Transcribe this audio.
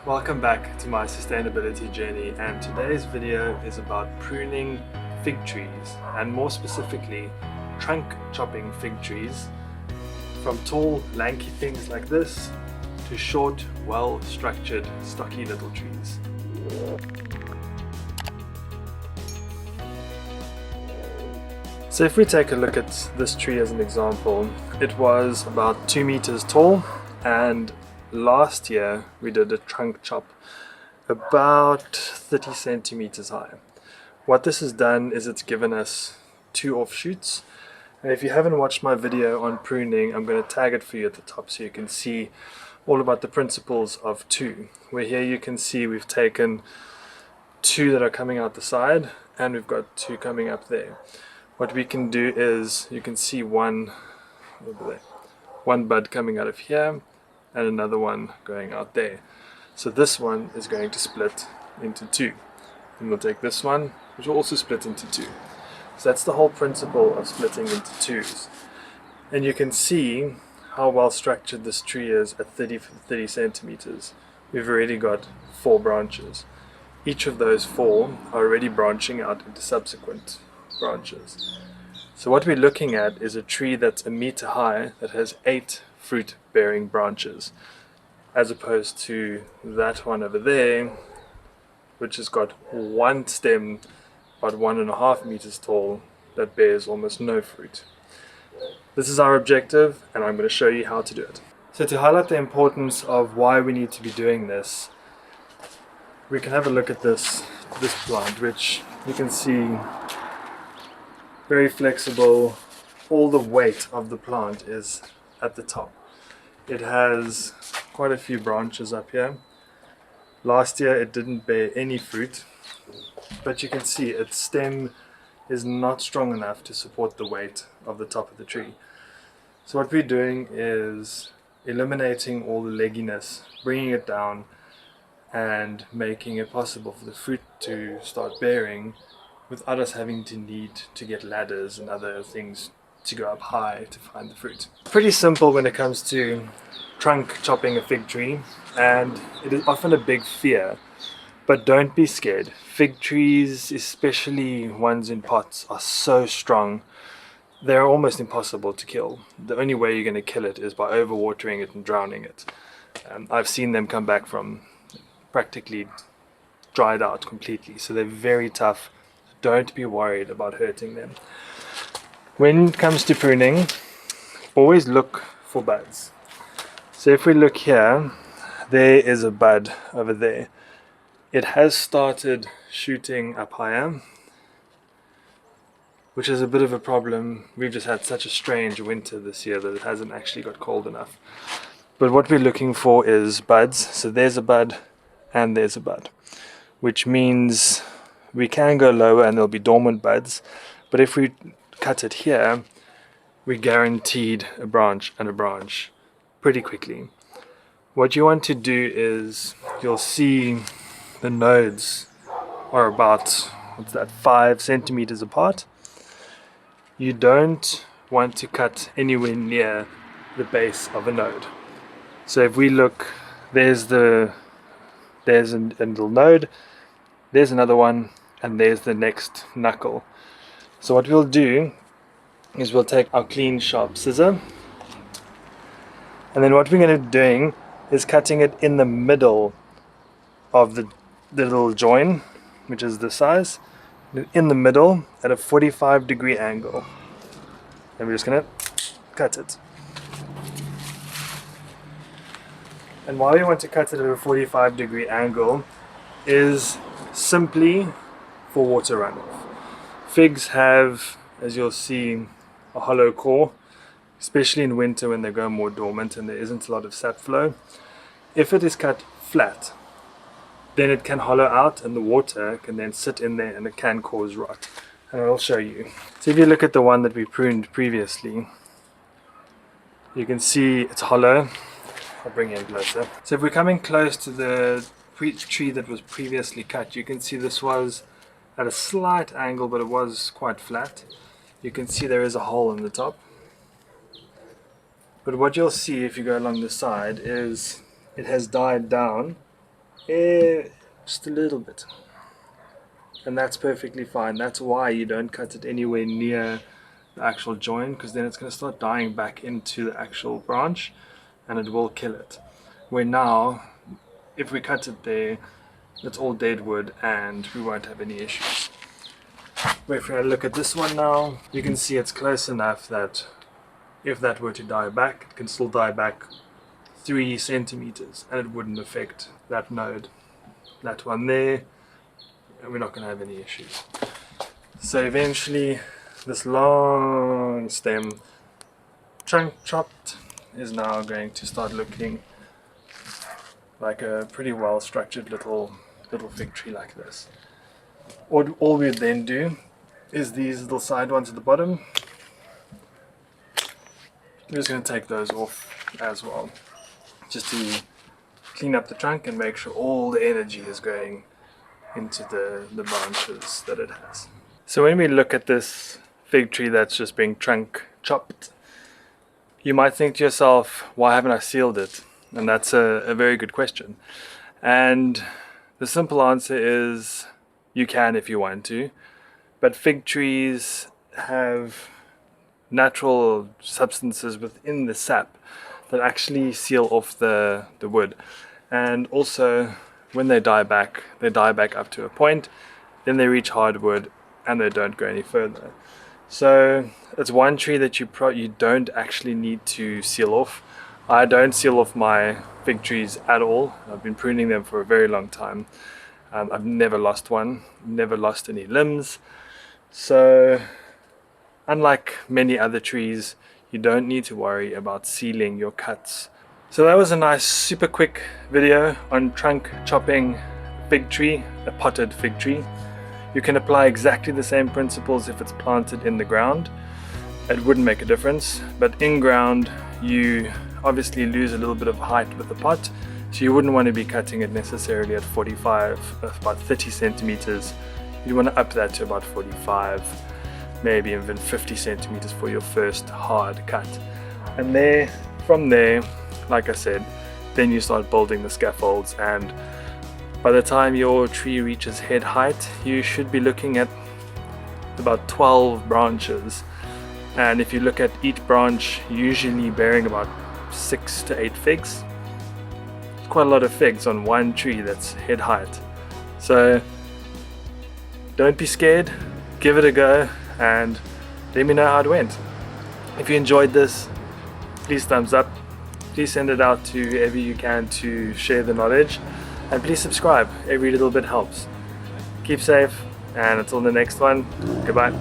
Welcome back to my sustainability journey, and today's video is about pruning fig trees, and more specifically trunk chopping fig trees from tall lanky things like this to short, well structured stocky little trees. So if we take a look at this tree as an example, it was about 2 meters tall, and last year we did a trunk chop about 30 centimeters high. What this has done is it's given us 2 offshoots, and if you haven't watched my video on pruning, I'm going to tag it for you at the top so you can see all about the principles of 2, where here you can see we've taken 2 that are coming out the side and we've got 2 coming up there. What we can do is, you can see one bud coming out of here and another one going out there. So this one is going to split into 2. And we'll take this one, which will also split into 2. So that's the whole principle of splitting into 2s. And you can see how well structured this tree is at 30 centimeters. We've already got 4 branches. Each of those 4 are already branching out into subsequent branches. So what we're looking at is a tree that's 1 meter high that has 8 fruit bearing branches, as opposed to that one over there which has got 1 stem about 1.5 meters tall that bears almost no fruit. This is our objective, and I'm going to show you how to do it. So to highlight the importance of why we need to be doing this, we can have a look at this plant, which you can see very flexible. All the weight of the plant is at the top. It has quite a few branches up here. Last year it didn't bear any fruit, but you can see its stem is not strong enough to support the weight of the top of the tree. So what we're doing is eliminating all the legginess, bringing it down and making it possible for the fruit to start bearing without us having to need to get ladders and other things to go up high to find the fruit. Pretty simple when it comes to trunk chopping a fig tree, and it is often a big fear, but don't be scared. Fig trees, especially ones in pots, are so strong. They're almost impossible to kill. The only way you're going to kill it is by overwatering it and drowning it. I've seen them come back from practically dried out completely, so they're very tough. Don't be worried about hurting them. When it comes to pruning, always look for buds. So if we look here, there is a bud over there. It has started shooting up higher, which is a bit of a problem. We've just had such a strange winter this year that it hasn't actually got cold enough. But what we're looking for is buds. So there's a bud and there's a bud, which means we can go lower and there'll be dormant buds, but if we cut it here, we're guaranteed a branch and a branch pretty quickly. What you want to do is, you'll see the nodes are about, 5 centimeters apart. You don't want to cut anywhere near the base of a node. So if we look, there's a little node, there's another one, and there's the next knuckle. So what we'll do is we'll take our clean sharp scissor, and then what we're going to be doing is cutting it in the middle of the little join, which is this size, in the middle at a 45-degree angle. And we're just going to cut it. And why we want to cut it at a 45-degree angle is simply for water runoff. Figs have, as you'll see, a hollow core, especially in winter when they go more dormant and there isn't a lot of sap flow. If it is cut flat, then it can hollow out and the water can then sit in there and it can cause rot. And I'll show you. So if you look at the one that we pruned previously, you can see it's hollow. I'll bring it in closer. So if we're coming close to the tree that was previously cut, you can see this was at a slight angle, but it was quite flat. You can see there is a hole in the top. But what you'll see if you go along the side is it has died down just a little bit. And that's perfectly fine. That's why you don't cut it anywhere near the actual joint, because then it's going to start dying back into the actual branch and it will kill it. Where now, if we cut it there, it's all dead wood and we won't have any issues. But if I look at this one now, you can see it's close enough that if that were to die back, it can still die back 3 centimeters and it wouldn't affect that node. That one there, and we're not going to have any issues. So eventually this long stem, trunk chopped, is now going to start looking like a pretty well structured little fig tree like this. All we then do is these little side ones at the bottom, we're just going to take those off as well, just to clean up the trunk and make sure all the energy is going into the branches that it has. So when we look at this fig tree that's just being trunk chopped, you might think to yourself, why haven't I sealed it? And that's a very good question. And the simple answer is you can if you want to, but fig trees have natural substances within the sap that actually seal off the wood. And also when they die back up to a point, then they reach hardwood and they don't go any further. So it's one tree that you don't actually need to seal off. I don't seal off my fig trees at all. I've been pruning them for a very long time. I've never lost one, never lost any limbs. So unlike many other trees, you don't need to worry about sealing your cuts. So that was a nice super quick video on trunk chopping fig tree, a potted fig tree. You can apply exactly the same principles if it's planted in the ground. It wouldn't make a difference, but in ground you obviously lose a little bit of height with the pot, so you wouldn't want to be cutting it necessarily at 45, about 30 centimeters. You want to up that to about 45, maybe even 50 centimeters for your first hard cut. And from there, like I said, then you start building the scaffolds, and by the time your tree reaches head height, you should be looking at about 12 branches. And if you look at each branch usually bearing about 6 to 8 figs, it's quite a lot of figs on one tree that's head height. So don't be scared, give it a go and let me know how it went. If you enjoyed this, please thumbs up, please send it out to whoever you can to share the knowledge, and please subscribe. Every little bit helps. Keep safe, and until the next one, goodbye.